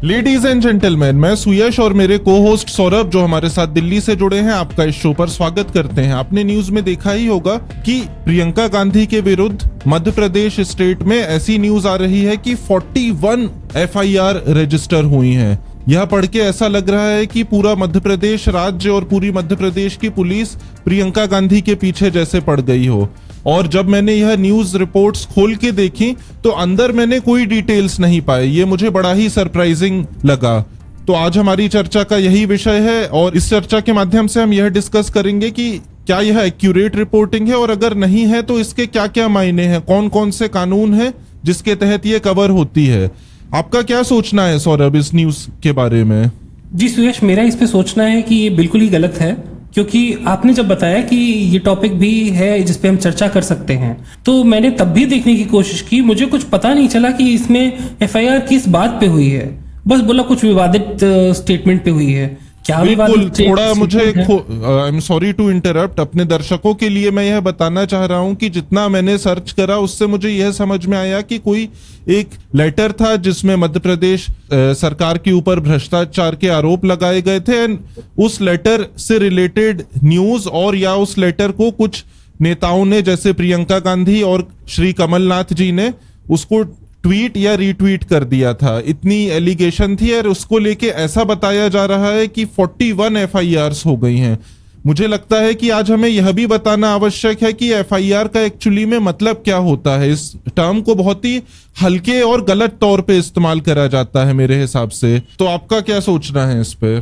Ladies and gentleman, मैं सुयश और मेरे को होस्ट सौरभ जो हमारे साथ दिल्ली से जुड़े हैं, आपका इस शो पर स्वागत करते हैं। आपने न्यूज में देखा ही होगा कि प्रियंका गांधी के विरुद्ध मध्य प्रदेश स्टेट में ऐसी न्यूज आ रही है कि 41 एफआईआर रजिस्टर हुई हैं। यह पढ़ के ऐसा लग रहा है कि पूरा मध्य प्रदेश राज्य और पूरी मध्य प्रदेश की पुलिस प्रियंका गांधी के पीछे जैसे पड़ गई हो। और जब मैंने यह न्यूज रिपोर्ट्स खोल के देखी तो अंदर मैंने कोई डिटेल्स नहीं पाए। ये मुझे बड़ा ही सरप्राइजिंग लगा। तो आज हमारी चर्चा का यही विषय है और इस चर्चा के माध्यम से हम यह डिस्कस करेंगे कि क्या यह एक्यूरेट रिपोर्टिंग है और अगर नहीं है तो इसके क्या क्या मायने हैं, कौन कौन से कानून हैं जिसके तहत ये कवर होती है। आपका क्या सोचना है सौरभ इस न्यूज के बारे में? जी सुयश, मेरा इस पे सोचना है कि ये बिल्कुल ही गलत है, क्योंकि आपने जब बताया कि ये टॉपिक भी है जिस पे हम चर्चा कर सकते हैं, तो मैंने तब भी देखने की कोशिश की। मुझे कुछ पता नहीं चला कि इसमें एफआईआर किस बात पे हुई है। बस बोला कुछ विवादित स्टेटमेंट पे हुई है। क्या बिल्कुल, थोड़ा मुझे I am sorry to interrupt, अपने दर्शकों के लिए मैं यह बताना चाह रहा हूं कि जितना मैंने सर्च करा उससे मुझे यह समझ में आया कि कोई एक लेटर था जिसमें मध्य प्रदेश सरकार के ऊपर भ्रष्टाचार के आरोप लगाए गए थे एंड उस लेटर से रिलेटेड न्यूज और या उस लेटर को कुछ नेताओं ने जैसे प्रियंका गांधी और श्री कमलनाथ जी ने उसको ट्वीट या रीट्वीट कर दिया था। इतनी एलिगेशन थी और उसको लेके ऐसा बताया जा रहा है कि 41 एफआईआर्स हो गई हैं। मुझे लगता है कि आज हमें यह भी बताना आवश्यक है कि एफआईआर का एक्चुअली में मतलब क्या होता है। इस टर्म को बहुत ही हल्के और गलत तौर पे इस्तेमाल करा जाता है मेरे हिसाब से। तो आपका क्या सोचना है इस पे?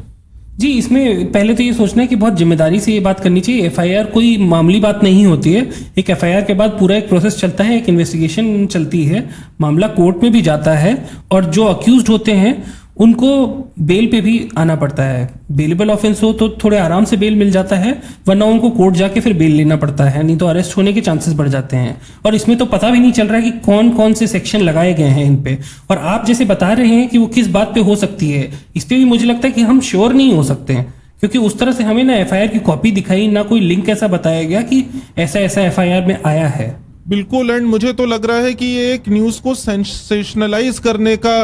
जी, इसमें पहले तो ये सोचना है कि बहुत जिम्मेदारी से ये बात करनी चाहिए। एफआईआर कोई मामूली बात नहीं होती है। एक एफआईआर के बाद पूरा एक प्रोसेस चलता है, एक इन्वेस्टिगेशन चलती है, मामला कोर्ट में भी जाता है और जो अक्यूज्ड होते हैं उनको बेल पे भी आना पड़ता है। बेलेबल ऑफेंस हो तो थोड़े आराम से बेल मिल जाता है, वरना उनको कोर्ट जाके फिर बेल लेना पड़ता है, नहीं तो अरेस्ट होने के चांसेस बढ़ जाते हैं। और इसमें तो पता भी नहीं चल रहा है कि कौन कौन से सेक्शन लगाए गए हैं इन पे। और आप जैसे बता रहे हैं कि वो किस बात पे हो सकती है, इस पे भी मुझे लगता है कि हम श्योर नहीं हो सकते हैं, क्योंकि उस तरह से हमें ना एफआईआर की कॉपी दिखाई, ना कोई लिंक ऐसा बताया गया कि ऐसा ऐसा एफआईआर में आया है। बिल्कुल, एंड मुझे तो लग रहा है कि ये एक न्यूज को सेंसेशनलाइज करने का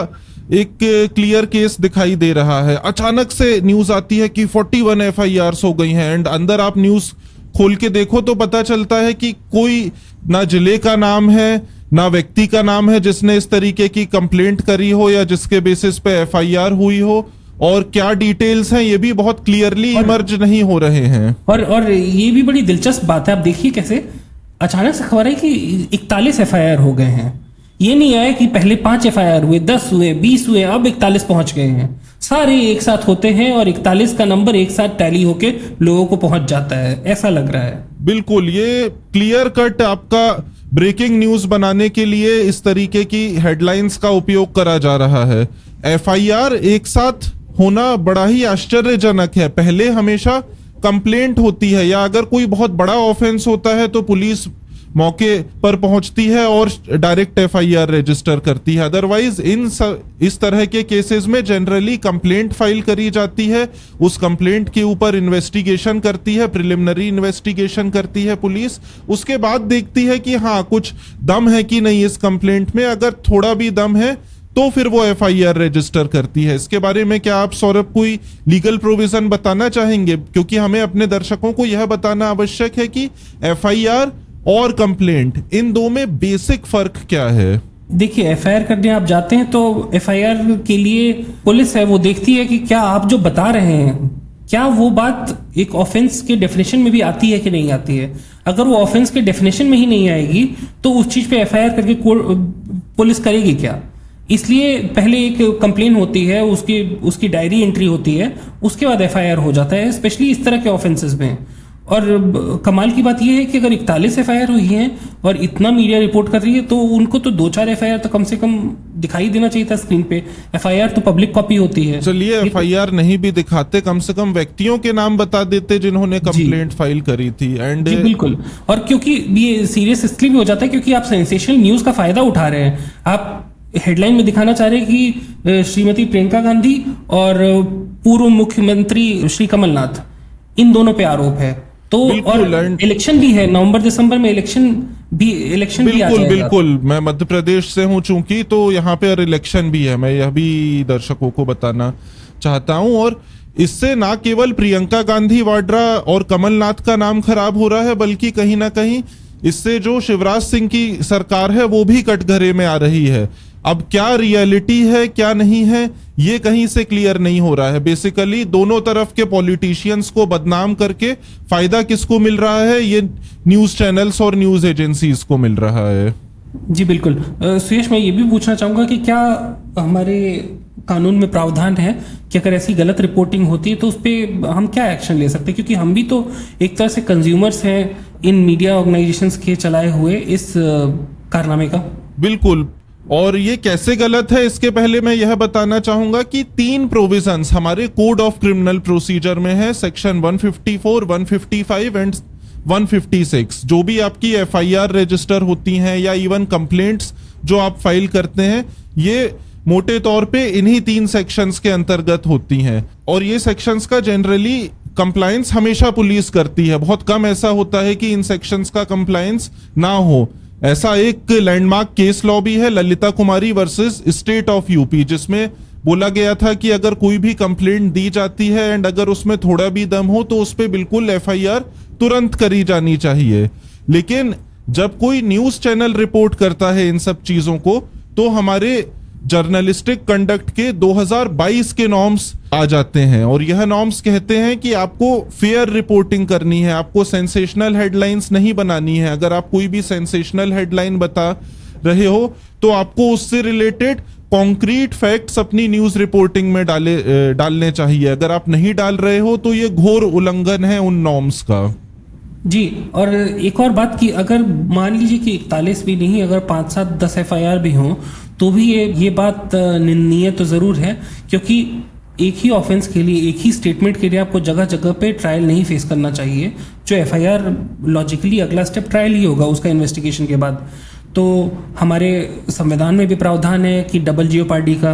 एक क्लियर केस दिखाई दे रहा है। अचानक से न्यूज आती है कि 41 एफआईआर्स हो गई हैं एंड अंदर आप न्यूज खोल के देखो तो पता चलता है कि कोई ना जिले का नाम है ना व्यक्ति का नाम है जिसने इस तरीके की कंप्लेंट करी हो या जिसके बेसिस पे एफआईआर हुई हो, और क्या डिटेल्स हैं ये भी बहुत क्लियरली इमर्ज नहीं हो रहे हैं। और ये भी बड़ी दिलचस्प बात है। आप देखिए कैसे अचानक से खबर है कि 41 एफआईआर हो गए हैं। ये नहीं आया कि पहले 5 एफआईआर हुए, 10 हुए, 20 हुए, अब 41 पहुंच गए हैं। सारे एक साथ होते हैं और 41 का नंबर एक साथ टैली होके लोगों को पहुंच जाता है, ऐसा लग रहा है। बिल्कुल, ये क्लियर कट आपका ब्रेकिंग न्यूज बनाने के लिए इस तरीके की हेडलाइंस का उपयोग करा जा रहा है। एफआईआर एक साथ होना बड़ा ही आश्चर्यजनक है। पहले हमेशा कंप्लेंट होती है या अगर कोई बहुत बड़ा ऑफेंस होता है तो पुलिस मौके पर पहुंचती है और डायरेक्ट एफआईआर रजिस्टर करती है। अदरवाइज इस तरह के केसेस में जनरली कंप्लेंट फाइल करी जाती है, उस कंप्लेंट के ऊपर इन्वेस्टिगेशन करती है, प्रिलिमिनरी इन्वेस्टिगेशन करती है पुलिस। उसके बाद देखती है कि हाँ कुछ दम है कि नहीं इस कंप्लेंट में। अगर थोड़ा भी दम है तो फिर वो एफआईआर रजिस्टर करती है। इसके बारे में क्या आप सौरभ कोई लीगल प्रोविजन बताना चाहेंगे? क्योंकि हमें अपने दर्शकों को यह बताना आवश्यक है कि एफआईआर और कंप्लेंट, इन दो में बेसिक फर्क क्या है। देखिए, एफआईआर करने आप जाते हैं तो एफआईआर के लिए पुलिस है, वो देखती है कि क्या आप जो बता रहे हैं क्या वो बात एक ऑफेंस के डेफिनेशन में भी आती है कि नहीं आती है। अगर वो ऑफेंस के डेफिनेशन में ही नहीं आएगी तो उस चीज पे एफआईआर करके पुलिस करेगी क्या। इसलिए पहले एक कंप्लेन होती है, उसकी डायरी एंट्री होती है, उसके बाद एफआईआर हो जाता है, स्पेशली इस तरह के ऑफेंसेस में। और कमाल की बात यह है कि अगर 41 एफआईआर हुई हैं और इतना मीडिया रिपोर्ट कर रही है तो उनको तो 2-4 एफआईआर तो कम से कम दिखाई देना चाहिए था स्क्रीन पे। एफआईआर तो पब्लिक कॉपी होती है। चलिए एफआईआर नहीं भी दिखाते, कम से कम व्यक्तियों के नाम बता देते जिन्होंने कंप्लेंट फाइल करी थी। एंड जी बिल्कुल, और क्योंकि ये सीरियस इसलिए भी हो जाता है क्योंकि आप सेंसेशनल न्यूज का फायदा उठा रहे हैं। आप हेडलाइन में दिखाना चाह रहे हैं कि श्रीमती प्रियंका गांधी और पूर्व मुख्यमंत्री श्री कमलनाथ, इन दोनों पे आरोप है। तो और इलेक्शन भी है, नवंबर दिसंबर में इलेक्शन भी इलेक्शन भी आ बिल्कुल जाएगा। बिल्कुल, मैं मध्य प्रदेश से हूं चूंकि, तो यहाँ पे इलेक्शन भी है, मैं यह भी दर्शकों को बताना चाहता हूं। और इससे ना केवल प्रियंका गांधी वाड्रा और कमलनाथ का नाम खराब हो रहा है, बल्कि कहीं ना कहीं इससे जो शिवराज सिंह की सरकार है वो भी कटघरे में आ रही है। अब क्या रियलिटी है क्या नहीं है ये कहीं से क्लियर नहीं हो रहा है। बेसिकली दोनों तरफ के पॉलिटिशियंस को बदनाम करके फायदा किसको मिल रहा है, ये न्यूज चैनल्स और न्यूज एजेंसीज को मिल रहा है। जी बिल्कुल। सुयश, मैं ये भी पूछना चाहूंगा कि क्या हमारे कानून में प्रावधान है कि अगर ऐसी गलत रिपोर्टिंग होती है तो उस पर हम क्या एक्शन ले सकते हैं, क्योंकि हम भी तो एक तरह से कंज्यूमर्स हैं इन मीडिया ऑर्गेनाइजेशंस के चलाए हुए इस कारनामे का। बिल्कुल। और ये कैसे गलत है, इसके पहले मैं यह बताना चाहूंगा कि 3 प्रोविजंस हमारे कोड ऑफ क्रिमिनल प्रोसीजर में है, सेक्शन 154, 155 एंड 156। जो भी आपकी एफआईआर रजिस्टर होती हैं या इवन कंप्लेंट्स जो आप फाइल करते हैं, ये मोटे तौर पे इन्हीं 3 सेक्शंस के अंतर्गत होती हैं। और ये सेक्शंस का जनरली कंप्लायंस हमेशा पुलिस करती है, बहुत कम ऐसा होता है कि इन सेक्शंस का कंप्लायंस ना हो। ऐसा एक लैंडमार्क केस लॉ भी है, ललिता कुमारी वर्सेस स्टेट ऑफ यूपी, जिसमें बोला गया था कि अगर कोई भी कंप्लेंट दी जाती है एंड अगर उसमें थोड़ा भी दम हो तो उस पर बिल्कुल एफआईआर तुरंत करी जानी चाहिए। लेकिन जब कोई न्यूज चैनल रिपोर्ट करता है इन सब चीजों को, तो हमारे जर्नलिस्टिक कंडक्ट के 2022 के नॉर्म्स आ जाते हैं। और यह नॉर्म्स कहते हैं कि आपको फेयर रिपोर्टिंग करनी है, आपको सेंसेशनल हेडलाइंस नहीं बनानी है। अगर आप कोई भी सेंसेशनल हेडलाइन बता रहे हो तो आपको उससे रिलेटेड कॉन्क्रीट फैक्ट्स अपनी न्यूज रिपोर्टिंग में डालने चाहिए। अगर आप नहीं डाल रहे हो तो ये घोर उल्लंघन है उन नॉर्म्स का। जी, और एक और बात कि अगर मान लीजिए कि 41 भी नहीं, अगर 5, 7, 10 एफआईआर भी हों तो भी ये बात निंदनीय तो ज़रूर है, क्योंकि एक ही ऑफेंस के लिए, एक ही स्टेटमेंट के लिए आपको जगह जगह पे ट्रायल नहीं फेस करना चाहिए। जो एफआईआर लॉजिकली अगला स्टेप ट्रायल ही होगा उसका इन्वेस्टिगेशन के बाद। तो हमारे संविधान में भी प्रावधान है कि डबल जियोपार्डी का,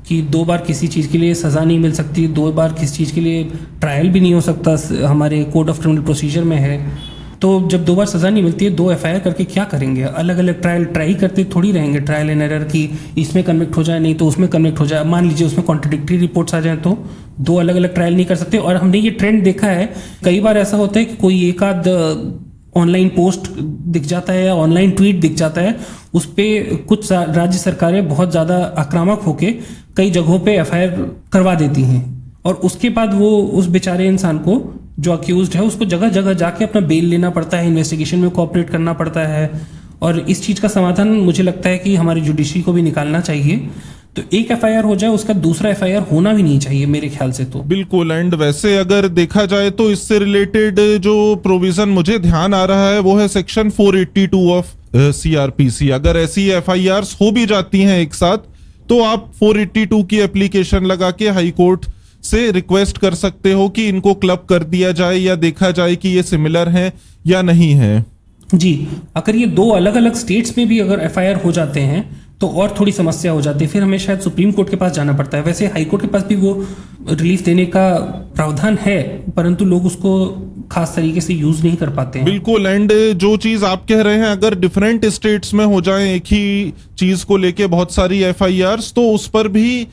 कि 2 बार किसी चीज़ के लिए सज़ा नहीं मिल सकती, 2 बार किसी चीज़ के लिए ट्रायल भी नहीं हो सकता, हमारे कोड ऑफ क्रिमिनल प्रोसीजर में है। तो जब 2 बार सज़ा नहीं मिलती है, 2 एफआईआर करके क्या करेंगे? अलग अलग ट्राई करते थोड़ी रहेंगे, ट्रायल एंड एरर की, इसमें कन्विक्ट हो जाए नहीं तो उसमें कन्विक्ट हो जाए। मान लीजिए उसमें कॉन्ट्रडिक्टरी रिपोर्ट्स आ जाए तो 2 अलग अलग ट्रायल नहीं कर सकते। और हमने ये ट्रेंड देखा है, कई बार ऐसा होता है कि कोई एक आध ऑनलाइन पोस्ट दिख जाता है या ऑनलाइन ट्वीट दिख जाता है, उस पर कुछ राज्य सरकारें बहुत ज़्यादा आक्रामक होके कई जगहों पे एफआईआर करवा देती हैं, और उसके बाद वो उस बेचारे इंसान को जो अक्यूज्ड है उसको जगह जगह जाके अपना बेल लेना पड़ता है, इन्वेस्टिगेशन में कोऑपरेट करना पड़ता है। और इस चीज़ का समाधान मुझे लगता है कि हमारी जुडिशरी को भी निकालना चाहिए। तो एक एफआईआर हो जाए, उसका दूसरा एफआईआर होना भी नहीं चाहिए मेरे ख्याल से तो। बिल्कुल। एंड वैसे अगर देखा जाए तो इससे रिलेटेड जो प्रोविजन मुझे ध्यान आ रहा है वो है सेक्शन 482 ऑफ सीआरपीसी। अगर ऐसी एफआईआर्स हो भी जाती हैं एक साथ, तो आप 482 की एप्लीकेशन लगा के हाई कोर्ट से रिक्वेस्ट कर सकते हो कि इनको क्लब कर दिया जाए या देखा जाए कि ये सिमिलर हैं या नहीं है। जी, अगर ये 2 अलग अलग स्टेट्स में भी अगर एफआईआर हो जाते हैं तो और थोड़ी समस्या हो जाती है, फिर हमें शायद सुप्रीम कोर्ट के पास जाना पड़ता है। वैसे हाई कोर्ट के पास भी वो रिलीफ देने का प्रावधान है, परंतु लोग उसको खास तरीके से यूज नहीं कर पाते हैं। बिल्कुल। एंड जो चीज आप कह रहे हैं, अगर डिफरेंट स्टेट्स में हो जाए एक ही चीज को लेके बहुत सारी एफआईआर्स, तो उस पर भी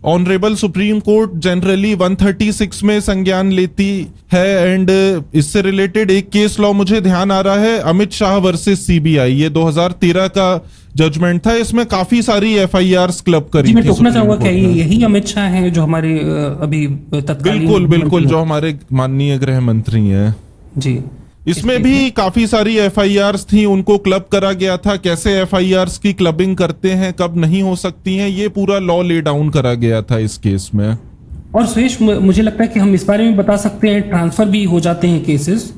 ऑनरेबल सुप्रीम कोर्ट जनरली 136 में संज्ञान लेती है। एंड इससे रिलेटेड एक केस लॉ मुझे ध्यान आ रहा है, अमित शाह वर्सेस सीबीआई, ये 2013 का जजमेंट था। इसमें काफी सारी एफआईआर्स क्लब करी थी। मैं टोकना चाहूंगा क्या यही अमित शाह हैं जो हमारे अभी बिल्कुल बिल्कुल, जो हमारे माननीय गृह मंत्री हैं जी। इसमें भी काफी सारी एफआईआर्स थी, उनको क्लब करा गया था। कैसे एफआईआर्स की क्लबिंग करते हैं, कब नहीं हो सकती हैं, ये पूरा लॉ ले डाउन करा गया था इस केस में। और सुरेश, मुझे लगता है कि हम इस बारे में बता सकते हैं, ट्रांसफर भी हो जाते हैं केसेस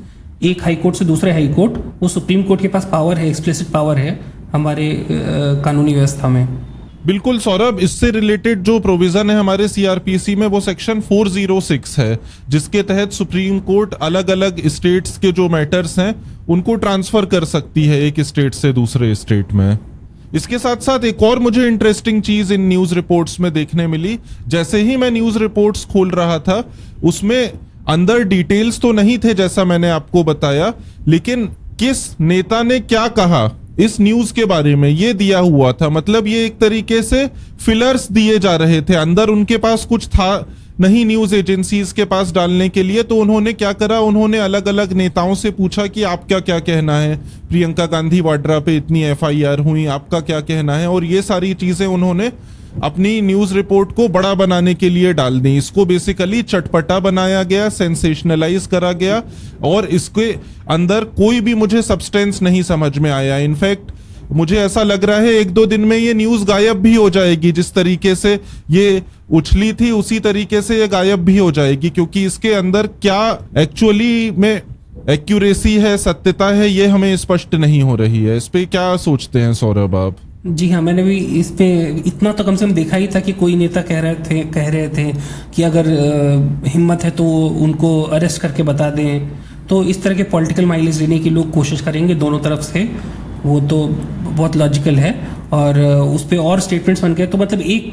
एक हाई कोर्ट से दूसरे हाई कोर्ट। वो सुप्रीम कोर्ट के पास पावर है, एक्सप्लिसिट पावर है हमारे कानूनी व्यवस्था में। बिल्कुल सौरभ, इससे रिलेटेड जो प्रोविजन है हमारे सीआरपीसी में वो सेक्शन 406 है, जिसके तहत सुप्रीम कोर्ट अलग अलग स्टेट्स के जो मैटर्स हैं उनको ट्रांसफर कर सकती है एक स्टेट से दूसरे स्टेट में। इसके साथ साथ एक और मुझे इंटरेस्टिंग चीज इन न्यूज रिपोर्ट्स में देखने मिली। जैसे ही मैं न्यूज रिपोर्ट्स खोल रहा था, उसमें अंदर डिटेल्स तो नहीं थे जैसा मैंने आपको बताया, लेकिन किस नेता ने क्या कहा इस न्यूज के बारे में, ये दिया हुआ था। मतलब ये एक तरीके से फिलर्स दिए जा रहे थे, अंदर उनके पास कुछ था नहीं न्यूज एजेंसीज के पास डालने के लिए। तो उन्होंने क्या करा, उन्होंने अलग अलग नेताओं से पूछा कि आपका क्या कहना है, प्रियंका गांधी वाड्रा पे इतनी एफआईआर हुई, आपका क्या कहना है। और ये सारी चीजें उन्होंने अपनी न्यूज रिपोर्ट को बड़ा बनाने के लिए डाल दी। इसको बेसिकली चटपटा बनाया गया, सेंसेशनलाइज करा गया, और इसके अंदर कोई भी मुझे सब्सटेंस नहीं समझ में आया। इनफैक्ट मुझे ऐसा लग रहा है 1-2 दिन में ये न्यूज गायब भी हो जाएगी। जिस तरीके से ये उछली थी उसी तरीके से ये गायब भी हो जाएगी, क्योंकि इसके अंदर क्या एक्चुअली में एक्यूरेसी है, सत्यता है, ये हमें स्पष्ट नहीं हो रही है। इस पे क्या सोचते हैं सौरभ आप? जी हाँ, मैंने भी इस पे इतना तो कम से कम देखा ही था कि कोई नेता कह रहे थे कि अगर हिम्मत है तो उनको अरेस्ट करके बता दें। तो इस तरह के पॉलिटिकल माइलेज लेने की लोग कोशिश करेंगे दोनों तरफ से, वो तो बहुत लॉजिकल है। और उस पे और स्टेटमेंट्स बन गए। तो मतलब एक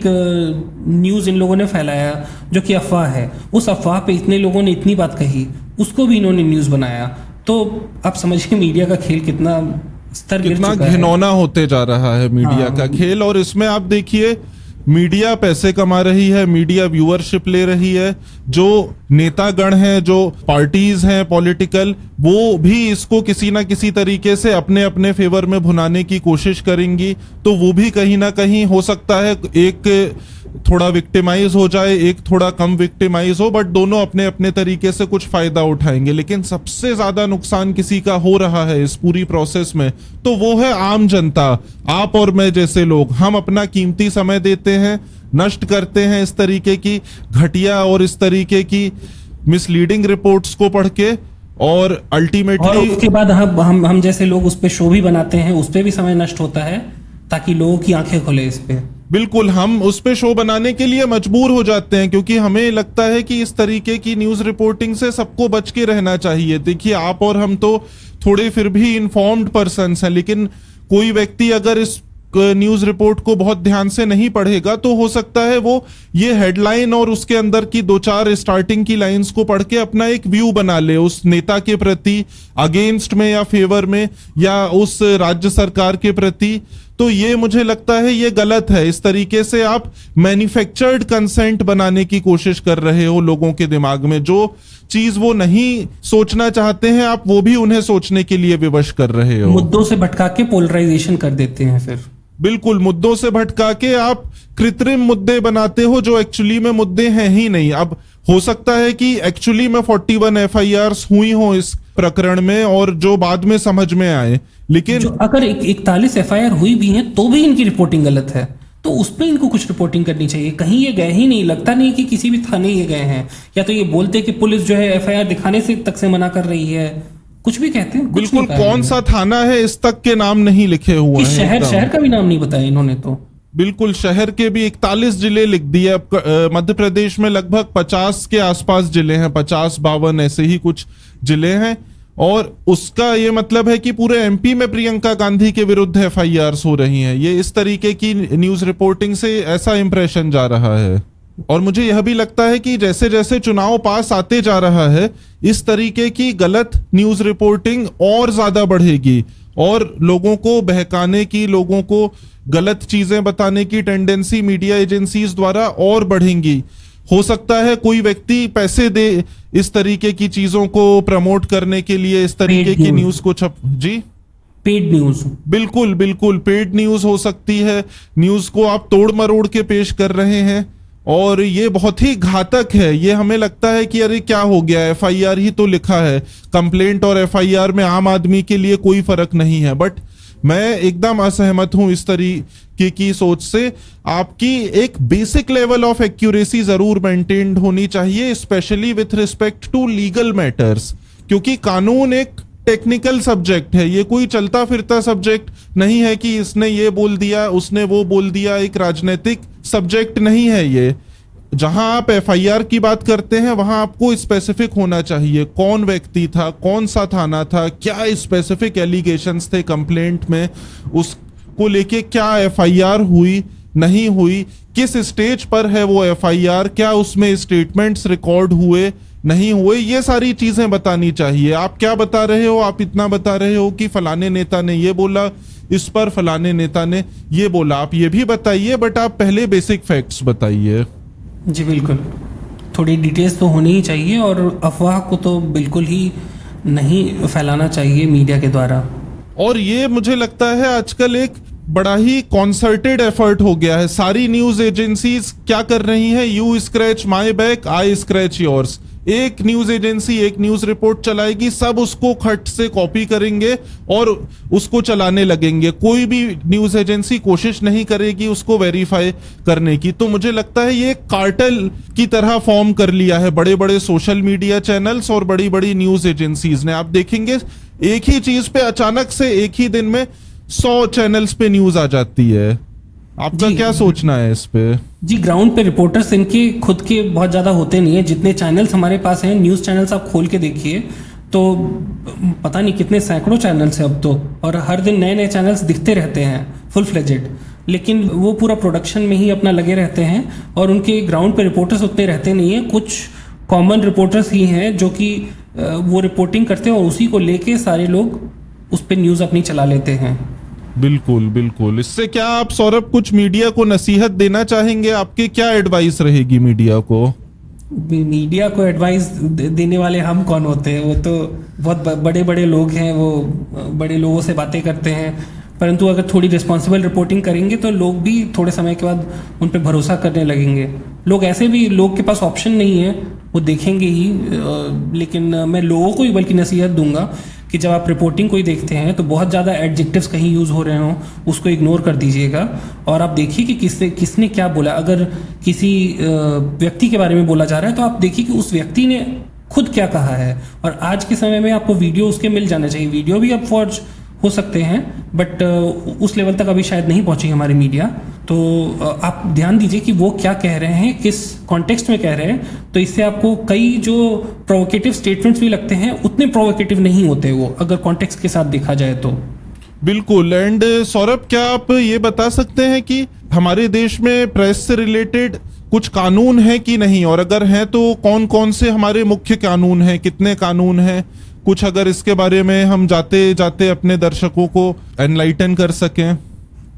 न्यूज़ इन लोगों ने फैलाया जो कि अफवाह है, उस अफवाह पे इतने लोगों ने इतनी बात कही, उसको भी इन्होंने न्यूज़ बनाया। तो आप समझिए मीडिया का खेल कितना स्तर गिर कितना चुका है, घिनौना होते जा रहा है मीडिया का खेल। और इसमें आप देखिए मीडिया पैसे कमा रही है, मीडिया व्यूअरशिप ले रही है। जो नेतागण हैं, जो पार्टीज हैं पॉलिटिकल, वो भी इसको किसी ना किसी तरीके से अपने अपने फेवर में भुनाने की कोशिश करेंगी। तो वो भी कहीं ना कहीं हो सकता है एक थोड़ा विक्टिमाइज हो जाए, एक थोड़ा कम विक्टिमाइज हो, बट दोनों अपने अपने तरीके से कुछ फायदा उठाएंगे। लेकिन सबसे ज्यादा नुकसान किसी का हो रहा है इस पूरी प्रोसेस में, तो वो है आम जनता, आप और मैं जैसे लोग। हम अपना कीमती समय देते हैं, नष्ट करते हैं इस तरीके की घटिया और इस तरीके की मिसलीडिंग रिपोर्ट्स को पढ़ के, और अल्टीमेटली और उसके बाद हम जैसे लोग उस पे शो भी बनाते हैं, उस पे भी समय नष्ट होता है ताकि लोगों की आंखें खुले इस पे। बिल्कुल, हम उस पे शो बनाने के लिए मजबूर हो जाते हैं, क्योंकि हमें लगता है कि इस तरीके की न्यूज रिपोर्टिंग से सबको बच के रहना चाहिए। देखिए, आप और हम तो थोड़े फिर भी इन्फॉर्म्ड पर्सन्स हैं, लेकिन कोई व्यक्ति अगर इस न्यूज रिपोर्ट को बहुत ध्यान से नहीं पढ़ेगा तो हो सकता है वो ये हेडलाइन और उसके अंदर की 2-4 स्टार्टिंग की लाइंस को पढ़ के अपना एक व्यू बना ले उस नेता के प्रति, अगेंस्ट में या फेवर में, या उस राज्य सरकार के प्रति। तो ये मुझे लगता है ये गलत है। इस तरीके से आप मैन्युफैक्चर्ड कंसेंट बनाने की कोशिश कर रहे हो लोगों के दिमाग में। जो चीज वो नहीं सोचना चाहते हैं, आप वो भी उन्हें सोचने के लिए विवश कर रहे हो। मुद्दों से भटका के पोलराइजेशन कर देते हैं फिर। बिल्कुल, मुद्दों से भटका के आप कृत्रिम मुद्दे बनाते हो जो एक्चुअली में मुद्दे हैं ही नहीं। अब हो सकता है कि एक्चुअली में 41 एफआईआर्स हुई हो इस प्रकरण में, और जो बाद में समझ में आए, लेकिन अगर 41 एफआईआर हुई भी हैं तो भी इनकी रिपोर्टिंग गलत है, तो उस पर इनको कुछ रिपोर्टिंग करनी चाहिए। कहीं ये गए ही नहीं, लगता नहीं कि किसी भी थाने ये गए हैं। या तो ये बोलते कि पुलिस जो है एफआईआर दिखाने से तक से मना कर रही है, कुछ भी कहते हैं। बिल्कुल, कौन सा थाना है इस तक के नाम नहीं लिखे हुए हैं। शहर का भी नाम नहीं बताया इन्होंने तो। बिल्कुल, शहर के भी 41 जिले लिख दिए। मध्य प्रदेश में लगभग 50 के आसपास जिले हैं, 50-52 ऐसे ही कुछ जिले हैं। और उसका ये मतलब है कि पूरे एमपी में प्रियंका गांधी के विरुद्ध एफआईआर्स हो रही हैं। ये इस तरीके की न्यूज रिपोर्टिंग से ऐसा इंप्रेशन जा रहा है। और मुझे यह भी लगता है कि जैसे जैसे चुनाव पास आते जा रहा है, इस तरीके की गलत न्यूज रिपोर्टिंग और ज्यादा बढ़ेगी, और लोगों को बहकाने की, लोगों को गलत चीजें बताने की टेंडेंसी मीडिया एजेंसीज द्वारा और बढ़ेंगी। हो सकता है कोई व्यक्ति पैसे दे इस तरीके की चीजों को प्रमोट करने के लिए, इस तरीके की न्यूज को जी पेड न्यूज, बिल्कुल बिल्कुल पेड न्यूज हो सकती है। न्यूज को आप तोड़ मरोड़ के पेश कर रहे हैं, और ये बहुत ही घातक है। ये हमें लगता है कि अरे क्या हो गया, एफआईआर ही तो लिखा है। कंप्लेंट और एफआईआर में आम आदमी के लिए कोई फर्क नहीं है। बट मैं एकदम असहमत हूं इस तरीके की सोच से। आपकी एक बेसिक लेवल ऑफ एक्यूरेसी जरूर मेंटेन्ड होनी चाहिए, specially with respect to legal matters, क्योंकि कानून एक टेक्निकल सब्जेक्ट है। ये कोई चलता फिरता सब्जेक्ट नहीं है कि इसने ये बोल दिया, उसने वो बोल दिया। एक राजनीतिक सब्जेक्ट नहीं है ये। जहां आप एफआईआर की बात करते हैं वहां आपको स्पेसिफिक होना चाहिए, कौन व्यक्ति था, कौन सा थाना था, क्या स्पेसिफिक एलिगेशंस थे कंप्लेंट में, उसको लेके क्या एफआईआर हुई नहीं हुई, किस स्टेज पर है वो एफआईआर, क्या उसमें स्टेटमेंट्स रिकॉर्ड हुए नहीं हुए, ये सारी चीजें बतानी चाहिए। आप क्या बता रहे हो? आप इतना बता रहे हो कि फलाने नेता ने ये बोला इस पर, फलाने नेता ने ये बोला, आप ये भी बताइए, बट आप पहले बेसिक फैक्ट्स बताइए। जी बिल्कुल, थोड़ी डिटेल्स तो होनी ही चाहिए और अफवाह को तो बिल्कुल ही नहीं फैलाना चाहिए मीडिया के द्वारा। और ये मुझे लगता है आजकल एक बड़ा ही कॉन्सर्टेड एफर्ट हो गया है। सारी न्यूज एजेंसीज क्या कर रही हैं? You scratch my back, I scratch yours. एक न्यूज एजेंसी एक न्यूज रिपोर्ट चलाएगी, सब उसको खट से कॉपी करेंगे और उसको चलाने लगेंगे। कोई भी न्यूज एजेंसी कोशिश नहीं करेगी उसको वेरीफाई करने की। तो मुझे लगता है ये कार्टेल की तरह फॉर्म कर लिया है बड़े बड़े सोशल मीडिया चैनल्स और बड़ी बड़ी न्यूज एजेंसीज ने। आप देखेंगे एक ही चीज पे अचानक से एक ही दिन में 100 चैनल्स पे न्यूज आ जाती है। आपका क्या सोचना है इस पे? जी, ग्राउंड पे रिपोर्टर्स इनके खुद के बहुत ज़्यादा होते नहीं है। जितने चैनल्स हमारे पास हैं, न्यूज़ चैनल्स आप खोल के देखिए तो पता नहीं कितने सैकड़ों चैनल्स हैं अब तो, और हर दिन नए नए चैनल्स दिखते रहते हैं फुल फ्लेजेड। लेकिन वो पूरा प्रोडक्शन में ही अपना लगे रहते हैं और उनके ग्राउंड पे रिपोर्टर्स उतने रहते नहीं हैं। कुछ कॉमन रिपोर्टर्स ही हैं जो कि वो रिपोर्टिंग करते हैं और उसी को लेके सारे लोग उस पर न्यूज़ अपनी चला लेते हैं। बिल्कुल बिल्कुल। इससे क्या आप सौरभ कुछ मीडिया को नसीहत देना चाहेंगे? आपकी क्या एडवाइस रहेगी मीडिया को? मीडिया को एडवाइस देने वाले हम कौन होते हैं? वो तो बहुत बड़े बड़े लोग हैं, वो बड़े लोगों से बातें करते हैं। परंतु अगर थोड़ी रिस्पॉन्सिबल रिपोर्टिंग करेंगे तो लोग भी थोड़े समय के बाद उन पर भरोसा करने लगेंगे। लोग ऐसे भी, लोग के पास ऑप्शन नहीं है, वो देखेंगे ही। लेकिन मैं लोगों को ही बल्कि नसीहत दूंगा कि जब आप रिपोर्टिंग कोई देखते हैं तो बहुत ज़्यादा एडजेक्टिव्स कहीं यूज़ हो रहे हों, उसको इग्नोर कर दीजिएगा और आप देखिए कि किसने क्या बोला। अगर किसी व्यक्ति के बारे में बोला जा रहा है तो आप देखिए कि उस व्यक्ति ने खुद क्या कहा है। और आज के समय में आपको वीडियो उसके मिल जाना चाहिए। वीडियो भी अब फॉर्ज हो सकते हैं, बट उस लेवल तक अभी शायद नहीं पहुंची हमारी मीडिया। तो आप ध्यान दीजिए कि वो क्या कह रहे हैं, किस कॉन्टेक्स्ट में कह रहे हैं। तो इससे आपको कई जो प्रोवोकेटिव स्टेटमेंट्स भी लगते हैं उतने प्रोवोकेटिव नहीं होते वो, अगर कॉन्टेक्स्ट के साथ देखा जाए तो। बिल्कुल। एंड सौरभ, क्या आप ये बता सकते हैं कि हमारे देश में प्रेस से रिलेटेड कुछ कानून है कि नहीं, और अगर हैं तो कौन कौन से हमारे मुख्य कानून हैं, कितने कानून हैं? कुछ अगर इसके बारे में हम जाते जाते अपने दर्शकों को एनलाइटन कर सकें।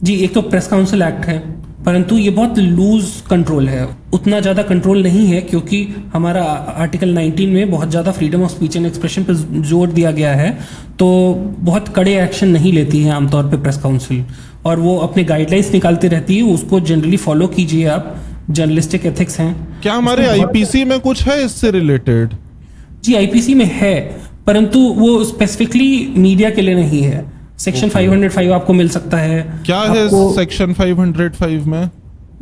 जी, एक तो प्रेस काउंसिल एक्ट है, परंतु ये बहुत लूज कंट्रोल है, उतना ज़्यादा कंट्रोल नहीं है क्योंकि हमारा आर्टिकल 19 में बहुत ज़्यादा freedom of speech and expression पर जोर दिया गया है। तो बहुत कड़े एक्शन नहीं लेती है आमतौर पे प्रेस काउंसिल, और वो अपने गाइडलाइंस निकालती रहती है, उसको जनरली फॉलो कीजिए आप। जर्नलिस्टिक एथिक्स हैं। क्या हमारे आईपीसी में कुछ है इससे रिलेटेड? जी, आईपीसी में है, परंतु वो स्पेसिफिकली मीडिया के लिए नहीं है। सेक्शन 505 आपको मिल सकता है। क्या है सेक्शन 505 में?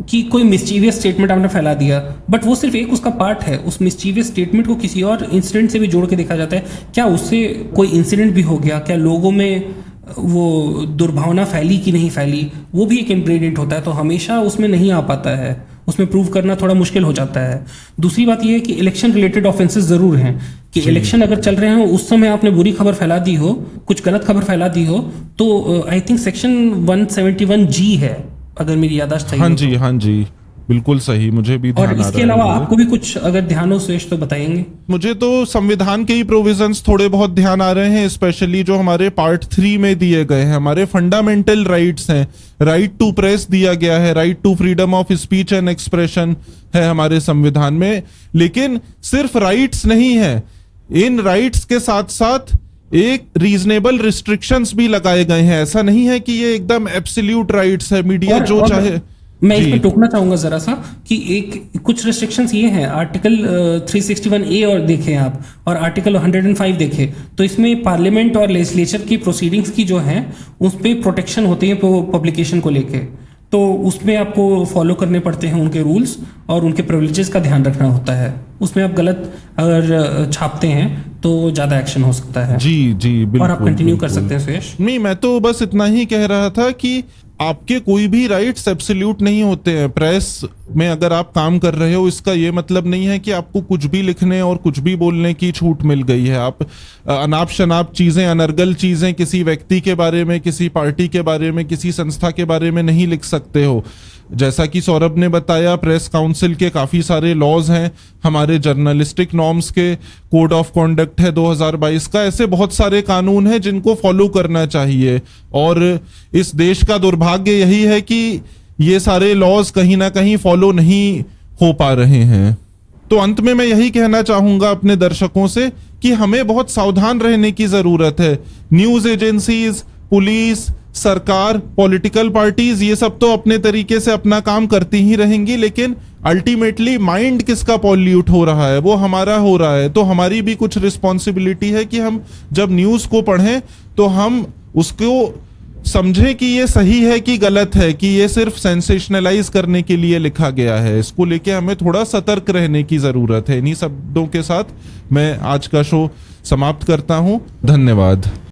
कि कोई मिस्चीवियस स्टेटमेंट आपने फैला दिया, बट वो सिर्फ एक उसका पार्ट है। उस मिस्चीवियस स्टेटमेंट को किसी और इंसिडेंट से भी जोड़ के देखा जाता है। क्या उससे कोई इंसिडेंट भी हो गया, क्या लोगों में वो दुर्भावना फैली कि नहीं फैली, वो भी एक इंग्रेडिएंट होता है। तो हमेशा उसमें नहीं आ पाता है, उसमें प्रूव करना थोड़ा मुश्किल हो जाता है। दूसरी बात यह है कि इलेक्शन रिलेटेड ऑफेंसेस जरूर हैं, कि इलेक्शन अगर चल रहे हो उस समय आपने बुरी खबर फैला दी हो, कुछ गलत खबर फैला दी हो, तो आई थिंक सेक्शन 171G है, अगर मेरी याददाश्त सही। हाँ जी, हाँ जी, बिल्कुल सही, मुझे भी ध्यान आ रहा है। और इसके अलावा आपको भी कुछ अगर ध्यान हो सुरेश तो बताएंगे। मुझे तो संविधान के ही प्रोविजंस थोड़े बहुत ध्यान आ रहे हैं, स्पेशली जो हमारे पार्ट 3 में दिए गए हैं। हमारे फंडामेंटल राइट्स हैं, राइट टू प्रेस दिया गया है, right to freedom of speech and expression है हमारे संविधान में। लेकिन सिर्फ राइट्स नहीं है, इन राइट्स के साथ साथ एक रीजनेबल रिस्ट्रिक्शंस भी लगाए गए हैं। ऐसा नहीं है कि ये एकदम एब्सोल्यूट राइट्स है, मीडिया जो चाहे। मैं इसमें टोकना चाहूंगा जरा सा कि एक कुछ रिस्ट्रिक्शंस ये हैं। आर्टिकल 361A और देखें आप, और आर्टिकल 105 देखें, तो इसमें पार्लियामेंट और लेजिस्लेचर की प्रोसीडिंग्स की जो है उस पर प्रोटेक्शन होती है पब्लिकेशन को लेके। तो उसमें आपको फॉलो करने पड़ते हैं उनके रूल्स, और उनके प्रिविलेजेस का ध्यान रखना होता है। उसमें आप गलत अगर छापते हैं तो ज़्यादा एक्शन हो सकता है। जी जी, बिल्कुल। और आप कंटिन्यू कर सकते हैं सुरेश। नहीं, मैं तो बस इतना ही कह रहा था कि आपके कोई भी राइट्स एब्सोल्यूट नहीं होते हैं। प्रेस में अगर आप काम कर रहे हो, इसका ये मतलब नहीं है कि आपको कुछ भी लिखने और कुछ भी बोलने की छूट मिल गई है। आप अनाप शनाप चीजें, अनर्गल चीजें किसी व्यक्ति के बारे में, किसी पार्टी के बारे में, किसी संस्था के बारे में नहीं लिख सकते हो। जैसा कि सौरभ ने बताया, प्रेस काउंसिल के काफ़ी सारे लॉज हैं, हमारे जर्नलिस्टिक नॉर्म्स के कोड ऑफ कॉन्डक्ट है 2022 का, ऐसे बहुत सारे कानून हैं जिनको फॉलो करना चाहिए। और इस देश का दुर्भाग्य यही है कि ये सारे लॉज कहीं ना कहीं फॉलो नहीं हो पा रहे हैं। तो अंत में मैं यही कहना चाहूंगा अपने दर्शकों से कि हमें बहुत सावधान रहने की जरूरत है। न्यूज एजेंसीज, पुलिस, सरकार, पॉलिटिकल पार्टीज, ये सब तो अपने तरीके से अपना काम करती ही रहेंगी, लेकिन अल्टीमेटली माइंड किसका पॉल्यूट हो रहा है, वो हमारा हो रहा है। तो हमारी भी कुछ रिस्पॉन्सिबिलिटी है कि हम जब न्यूज को पढ़ें तो हम उसको समझें कि ये सही है कि गलत है, कि ये सिर्फ सेंसेशनलाइज करने के लिए लिखा गया है। इसको लेके हमें थोड़ा सतर्क रहने की जरूरत है। इन्हीं शब्दों के साथ मैं आज का शो समाप्त करता हूं। धन्यवाद।